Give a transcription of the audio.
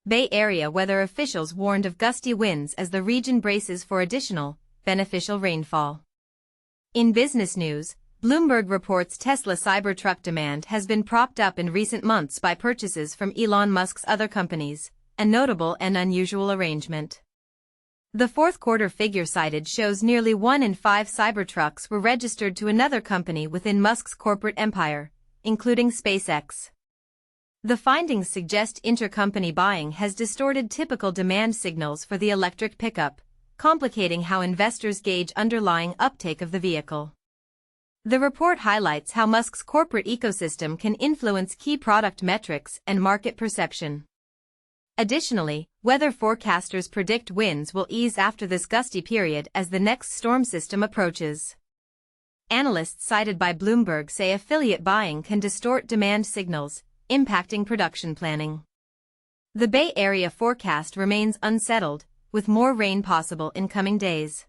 Bay Area weather officials warned of gusty winds as the region braces for additional, beneficial rainfall. In business news, Bloomberg reports Tesla Cybertruck demand has been propped up in recent months by purchases from Elon Musk's other companies, a notable and unusual arrangement. The fourth quarter figure cited shows nearly 1 in 5 Cybertrucks were registered to another company within Musk's corporate empire, including SpaceX. The findings suggest intercompany buying has distorted typical demand signals for the electric pickup, complicating how investors gauge underlying uptake of the vehicle. The report highlights how Musk's corporate ecosystem can influence key product metrics and market perception. Additionally, weather forecasters predict winds will ease after this gusty period as the next storm system approaches. Analysts cited by Bloomberg say affiliate buying can distort demand signals, impacting production planning. The Bay Area forecast remains unsettled, with more rain possible in coming days.